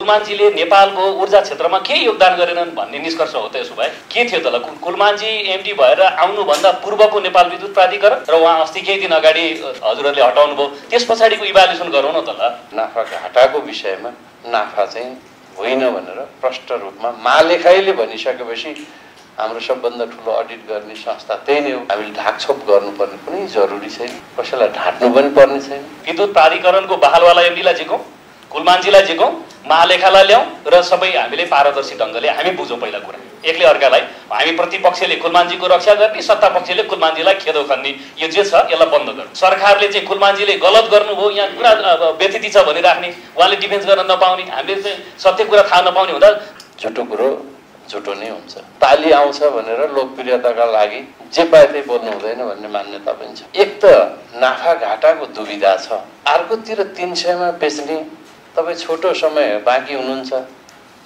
कुलमानजीले नेपालको ऊर्जा क्षेत्रमा के योगदान गरेनन् भन्ने निष्कर्ष हो त यसो भए के थियो त ल कुलमानजी एमडी भएर आउनुभन्दा पूर्वको नेपाल विद्युत प्राधिकरण र उहाँ अस्ति केही दिन अगाडि हजुरहरूले हटाउनु भयो त्यस पछाडिको इभ्यालुएसन गरौँ न त ल नाफा घाटाको विषयमा नाफा चाहिँ होइन भनेर प्रष्ट रूपमा महालेखाइले भनिसकेपछि हाम्रो सबभन्दा ठुलो अडिट गर्ने संस्था त्यही नै हो हामीले ढाकछोप गर्नुपर्ने कुनै जरुरी छैन कसैलाई ढाट्नु पनि पर्ने छैन विद्युत प्राधिकरणको बहालवाला एमडीलाई जिकौँ कुलमानजीलाई जिकौँ महालेखालाई ल्याउँ र सबै हामीले पारदर्शी ढङ्गले हामी बुझौँ पहिला कुरा एकले अर्कालाई हामी प्रतिपक्षले कुलमानजीको रक्षा गर्ने सत्तापक्षले कुलमानजीलाई खेदो खन्ने यो जे छ यसलाई बन्द गर्नु सरकारले चाहिँ कुलमानजीले गलत गर्नुभयो यहाँ कुरा व्यतिथि छ भनिराख्ने उहाँले डिफेन्स गर्न नपाउने हामीले चाहिँ सत्य कुरा थाहा नपाउने हुँदा झुटो कुरो झुटो नै हुन्छ ताली आउँछ भनेर लोकप्रियताका लागि जे पाए त्यही बोल्नु हुँदैन भन्ने मान्यता पनि छ एक त नाफा घाटाको दुविधा छ अर्कोतिर 300 मा बेच्ने तपाईँ छोटो समय बाँकी हुनुहुन्छ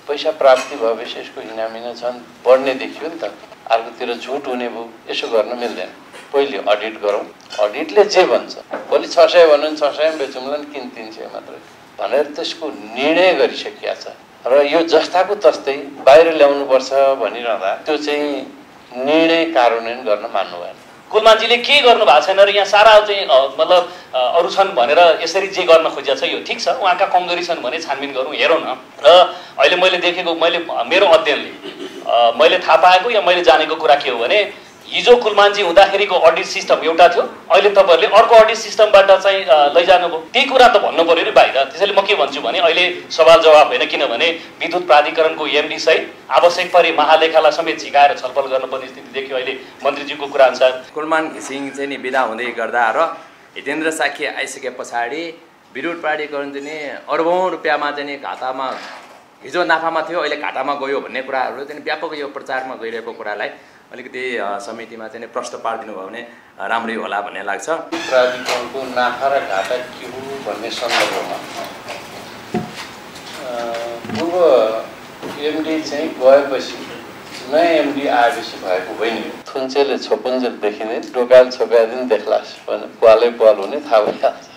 पैसा प्राप्ति भएपछि यसको इनामिना छन् बढ्ने देखियो नि त अर्कोतिर झुट हुने भयो यसो गर्न मिल्दैन पहिले अडिट गरौँ अडिटले जे भन्छ भोलि 600 भन्नु 600 मा बेचौँला नि किन 300 मात्रै भनेर त्यसको निर्णय गरिसकिया छ र यो जस्ताको तस्तै बाहिर ल्याउनु पर्छ भनिरहँदा त्यो चाहिँ निर्णय कार्यान्वयन गर्न मान्नु भएन कुलमानजीले के गर्नु भएको छैन र यहाँ सारा चाहिँ मतलब अरू छन् भनेर यसरी जे गर्न खोजेको छ यो ठिक छ उहाँका कमजोरी छन् भने छानबिन गरौँ हेरौँ न र अहिले मैले देखेको मेरो अध्ययनले मैले थाहा पाएको या मैले जानेको कुरा के हो भने हिजो कुलमानजी हुँदाखेरिको अडिट सिस्टम एउटा थियो अहिले तपाईँहरूले अर्को अडिट सिस्टमबाट चाहिँ लैजानुभयो त्यही कुरा त भन्नु पर्यो नि बाहिर त्यसैले म के भन्छु भने अहिले सवाल जवाब होइन किनभने विद्युत प्राधिकरणको एमडी सहित आवश्यक परे महालेखालाई समेत झिकाएर छलफल गर्नुपर्ने स्थिति देखियो अहिले मन्त्रीजीको कुरा अनुसार कुलमान घिसिङ चाहिँ नि बिदा हुँदै गर्दा र हितेन्द्र साखी आइसके पछाडि विद्युत प्राधिकरण चाहिँ नि अर्बौं रुपियाँमा चाहिँ नि घाटामा हिजो नाफामा थियो अहिले घाटामा गयो भन्ने कुराहरू चाहिँ व्यापक यो प्रचारमा गइरहेको कुरालाई अलिकति समितिमा चाहिँ प्रश्न पारिदिनु भयो भने राम्रै होला भन्ने लाग्छ प्राधिकरणको नाफा र घाटा के हो भन्ने सन्दर्भमा पूर्व एमडी चाहिँ गएपछि नयाँ एमडी आएपछि भएको होइन थुन्चेले छोपुन्जेल देखिने डोकाल छोकाइदिन देख्लास भने पालै पाल हुने थाहा भइहाल्छ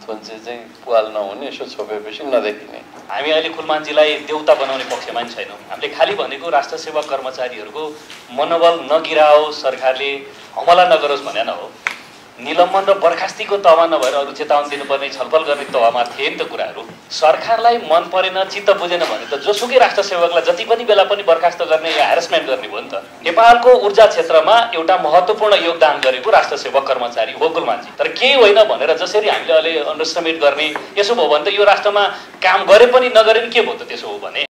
थुन्चे चाहिँ पाल नहुने यसो छोपेपछि नदेखिने हामी अहिले कुलमानजीलाई देउता बनाउने पक्षमा नि छैनौँ हामीले खालि भनेको राष्ट्र सेवा कर्मचारीहरूको मनोबल नगिराओस् सरकारले हमला नगरोस् भने न हो निलम्बन र बर्खास्तीको तहमा नभएर अरू चेतावनी दिनुपर्ने छलफल गर्ने तहमा थिए नि त कुराहरू सरकारलाई मन परेन चित्त बुझेन भने त जोसुकै राष्ट्र सेवकलाई जति पनि बेला पनि बर्खास्त गर्ने या ह्यारेसमेन्ट गर्ने भयो नि त नेपालको ऊर्जा क्षेत्रमा एउटा महत्त्वपूर्ण योगदान गरेको राष्ट्र सेवक कर्मचारी हो कुलमानजी तर केही होइन भनेर जसरी हामीले अहिले अन्डरस्टिमेट गर्ने यसो भयो भने त यो राष्ट्रमा काम गरे पनि नगरे पनि के भयो त त्यसो हो भने